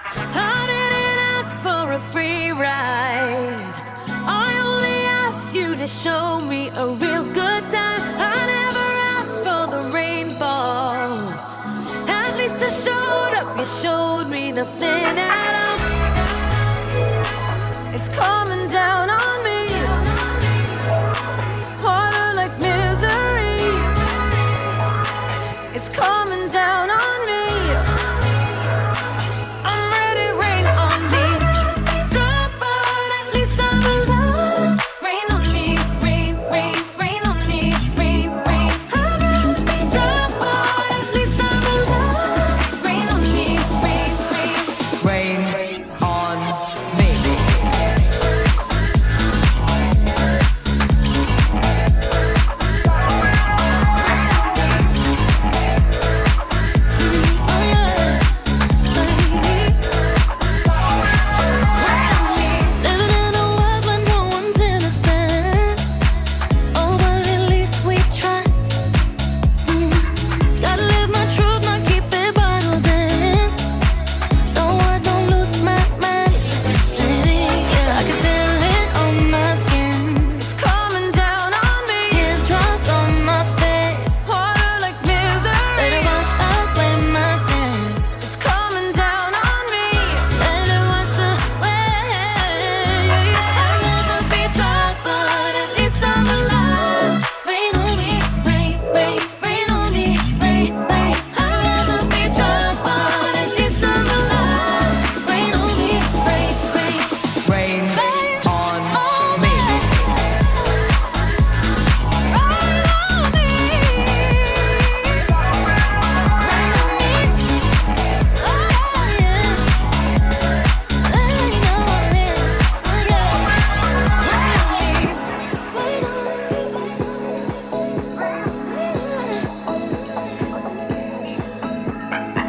I didn't ask for a free ride. I only asked you to show me a real good time. I never asked for the rainfall. At least I showed up, you showed me nothing at all. It's coming down on me, harder like misery. It's coming down on me. I'm ready, rain on me. Drop, but at least I'm alive. Rain on me, rain, rain, rain on me, rain, rain. I'd rather be drop, but at least I'm alive. Rain on me, rain, rain. Rain on me. Living in a world where no one's innocent. Oh, but at least we try. Gotta live my truth, not keep it bottled in. So I don't lose my mind. Baby, yeah, I can feel it on my skin. It's coming down on me. Teardrops on my face, harder like misery. Better wash away my sins. It's coming down on me. Let it wash away. I'd rather be dry, but at least I'm alive. Rain on me, rain, rain, rain on me, rain, rain. I'd rather be dry, but at least I'm alive. Rain on me, rain, rain. Rain on me.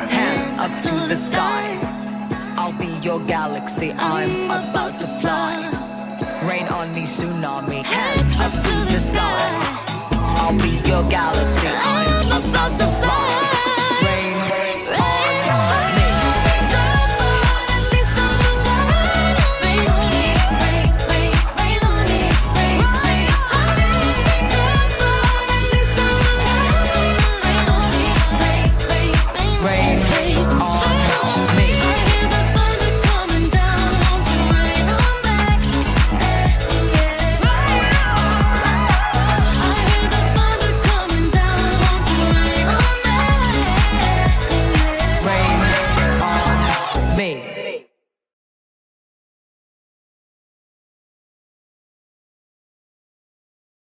Hands up to the sky. I'll be your galaxy. I'm about to fly. Rain on me, tsunami. Hands up to the sky. I'll be your galaxy. I'm about to fly.